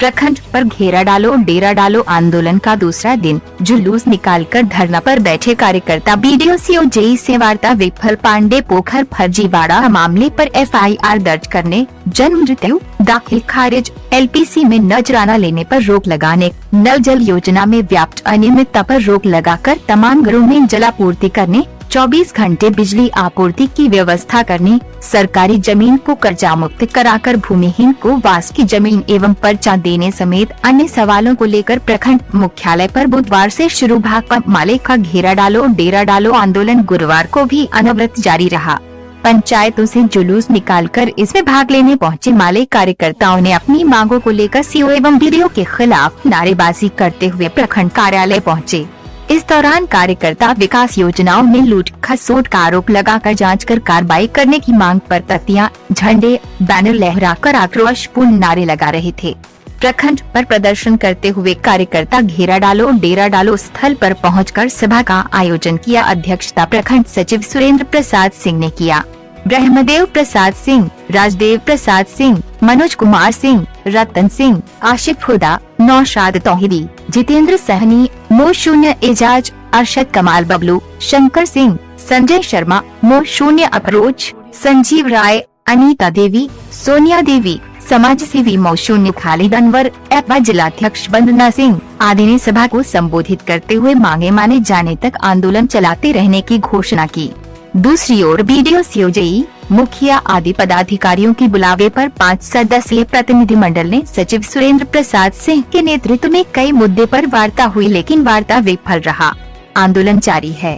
प्रखंड पर घेरा डालो डेरा डालो आंदोलन का दूसरा दिन। जुलूस निकालकर धरना पर बैठे कार्यकर्ता। बीडीओ सीओ जेई से वार्ता। विफल पांडे पोखर फर्जीवाड़ा मामले पर एफआईआर दर्ज करने। जन्म मृत्यु दाखिल खारिज। एलपीसी में नजराना लेने पर रोक लगाने। नल जल योजना में व्याप्त अनियमितता पर रोक लगाकर तमाम घरों में जलापूर्ति करने। 24 घंटे बिजली आपूर्ति की व्यवस्था करनी। सरकारी जमीन को कर्जा मुक्त कराकर भूमिहीन को वास की जमीन एवं पर्चा देने समेत अन्य सवालों को लेकर प्रखंड मुख्यालय पर बुधवार से शुरू भाकपा माले का घेरा डालो डेरा डालो आंदोलन गुरुवार को भी अनवरत जारी रहा। पंचायतों से जुलूस निकालकर इसमें भाग लेने पहुंचे माले कार्यकर्ताओं ने अपनी मांगों को लेकर सीओ एवं बीडीओ के खिलाफ नारेबाजी करते हुए प्रखंड कार्यालय पहुंचे। इस दौरान कार्यकर्ता विकास योजनाओं में लूट खसोट का आरोप लगाकर जांच कर कार्रवाई करने की मांग पर तख्तियां, झंडे, बैनर लहराकर आक्रोशपूर्ण नारे लगा रहे थे। प्रखंड पर प्रदर्शन करते हुए कार्यकर्ता घेरा डालो डेरा डालो स्थल पर पहुंचकर सभा का आयोजन किया। अध्यक्षता प्रखंड सचिव सुरेंद्र प्रसाद सिंह ने किया। ब्रह्मदेव प्रसाद सिंह, राजदेव प्रसाद सिंह, मनोज कुमार सिंह, रतन सिंह, आशिफ हुदा, नौशाद तौहीदी, जितेंद्र सहनी, मोशून्य एजाज, अरशद कमाल बबलू, शंकर सिंह, संजय शर्मा, मोशून्य अफरोज, संजीव राय, अनीता देवी, सोनिया देवी, समाज सेवी मोशून्य खालिद अनवर, एफवा जिलाध्यक्ष वंदना सिंह आदि ने सभा को संबोधित करते हुए मांगे माने जाने तक आंदोलन चलाते रहने की घोषणा की। दूसरी ओर बीडीओ सीओ जेई, मुखिया आदि पदाधिकारियों के बुलावे पर 5 सदस्यीय प्रतिनिधिमंडल ने सचिव सुरेंद्र प्रसाद सिंह के नेतृत्व में कई मुद्दे पर वार्ता हुई, लेकिन वार्ता विफल रहा। आंदोलन जारी है।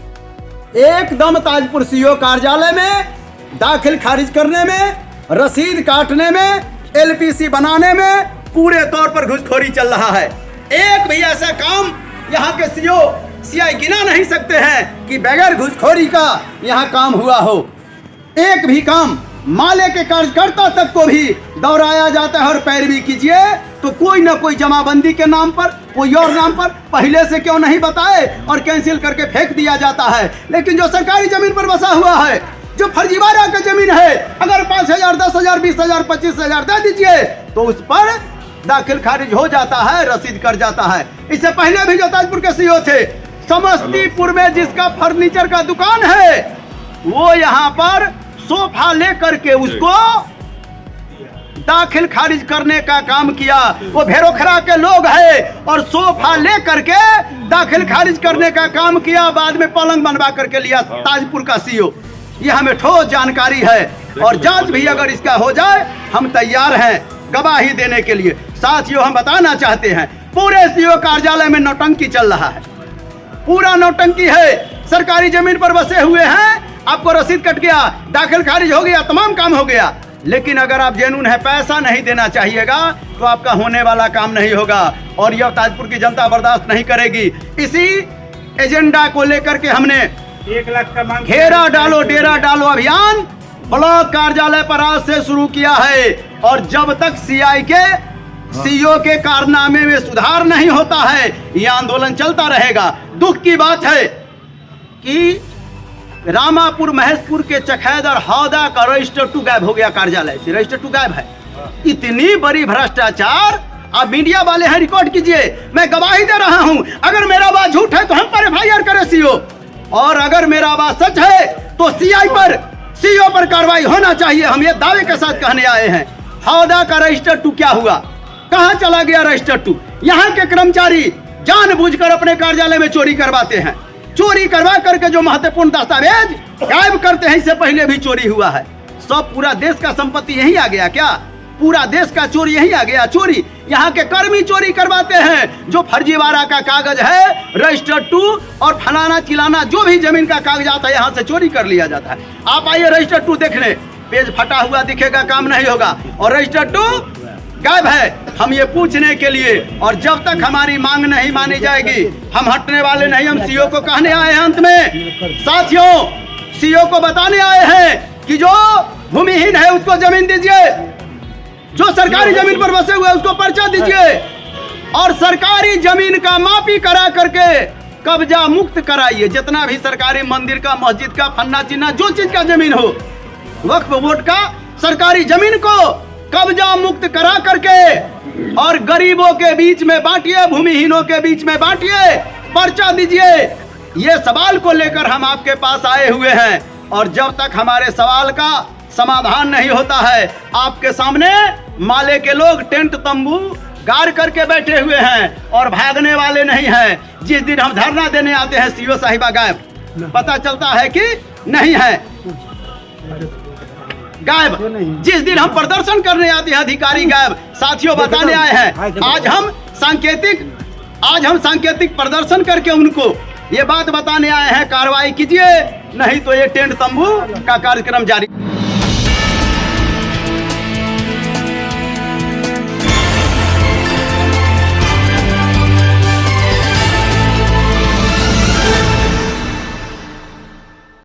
एकदम ताजपुर सीओ कार्यालय में दाखिल खारिज करने में, रसीद काटने में, एलपीसी बनाने में पूरे तौर पर घुसखोरी चल रहा है। एक भी ऐसा काम यहाँ के सीओ सीआई गिना नहीं सकते हैं कि बगैर घुसखोरी का यहाँ काम हुआ हो। एक भी काम माले के कार्यकर्ता तक को भी दोहराया जाता है और पैरवी कीजिए तो कोई न कोई जमाबंदी के नाम पर, कोई और नाम पर पहले से क्यों नहीं बताए और कैंसिल करके फेंक दिया जाता है। लेकिन जो सरकारी जमीन पर बसा हुआ है, जो फर्जीवाड़ा का जमीन है, अगर 5,000, 10,000, 20,000, 25,000 दे दीजिए तो उस पर दाखिल खारिज हो जाता है, रसीद कर जाता है। इससे पहले भी जो ताजपुर के सीओ थे, समस्तीपुर में जिसका फर्नीचर का दुकान है, वो यहाँ पर सोफा लेकर के उसको दाखिल खारिज करने का काम किया। वो भेरोखरा के लोग हैं और सोफा लेकर के दाखिल खारिज करने का काम किया। बाद में पलंग बनवा करके लिया ताजपुर का सीओ। ये हमें ठोस जानकारी है और जांच भी अगर इसका हो जाए हम तैयार हैं गवाही देने के लिए। साथियों, हम बताना चाहते हैं पूरे सीओ कार्यालय में नौटंकी चल रहा है, पूरा नौटंकी है। सरकारी जमीन पर बसे हुए हैं, आपको रसीद कट गया, दाखिल खारिज हो गया, तमाम काम हो गया, लेकिन अगर आप जेनून है, पैसा नहीं देना चाहिएगा तो आपका होने वाला काम नहीं होगा और यह ताजपुर की जनता बर्दाश्त नहीं करेगी। इसी एजेंडा को लेकर के हमने 1 लाख का मांग घेरा डालो डेरा डालो अभियान ब्लॉक कार्यालय पर आज से शुरू किया है और जब तक सीआई के सीओ के कारनामे में सुधार नहीं होता है यह आंदोलन चलता रहेगा। दुख की बात है कि रामापुर महेशपुर के चखैद और हौदा का रजिस्टर 2 गायब हो गया कार्यालय से। रजिस्टर 2 गायब है। इतनी बड़ी भ्रष्टाचार, आप मीडिया वाले हैं, रिकॉर्ड कीजिए, मैं गवाही दे रहा हूं। अगर मेरा बात झूठ है तो हम पर एफआईआर करे सीओ, और अगर मेरा बात सच है तो सीआई पर, सीओ पर कार्रवाई होना चाहिए। हम ये दावे के साथ कहने आए हैं। हौदा का रजिस्टर 2 क्या हुआ, कहां चला गया रजिस्टर 2? यहाँ के कर्मचारी जानबूझकर अपने कार्यालय में चोरी करवाते हैं। चोरी करवा करके जो महत्वपूर्ण दस्तावेज गायब करते हैं। इससे पहले भी चोरी हुआ है। सब पूरा देश का संपत्ति यही आ गया क्या? पूरा देश का चोरी यही आ गया? चोरी यहाँ के कर्मी चोरी करवाते हैं। जो फर्जीवाड़ा का कागज है, रजिस्टर 2 और फलाना चिलाना जो भी जमीन का कागजात है, यहाँ से चोरी कर लिया जाता है। आप आइए रजिस्टर 2 देखने, पेज फटा हुआ दिखेगा, काम नहीं होगा। और रजिस्टर 2 गायब है। हम ये पूछने के लिए, और जब तक हमारी मांग नहीं मानी जाएगी हम हटने वाले नहीं। हम सीओ को कहने आए हैं, अंत में साथियों सीओ को बताने आए हैं कि जो भूमिहीन है उसको जमीन दीजिए, जो सरकारी जमीन पर बसे हुए उसको पर्चा दीजिए, और सरकारी जमीन का मापी करा करके कब्जा मुक्त कराइए। जितना भी सरकारी मंदिर का, मस्जिद का, फन्ना चिन्ना जो चीज का जमीन हो, वक्फ बोर्ड का सरकारी जमीन को कब्जा मुक्त करा करके और गरीबों के बीच में बांटिए, भूमिहीनों के बीच में बांटिए, पर्चा दीजिए। ये सवाल को लेकर हम आपके पास आए हुए हैं और जब तक हमारे सवाल का समाधान नहीं होता है, आपके सामने माले के लोग टेंट तंबू गाड़ करके बैठे हुए हैं और भागने वाले नहीं हैं। जिस दिन हम धरना देने आते हैं सीओ साहिबा गायब, पता चलता है कि नहीं है, गायब। जिस दिन हम प्रदर्शन करने आते हैं अधिकारी गायब। साथियों बताने आए हैं आज हम सांकेतिक प्रदर्शन करके उनको ये बात बताने आए हैं, कार्रवाई कीजिए, नहीं तो ये टेंट तंबू का कार्यक्रम जारी।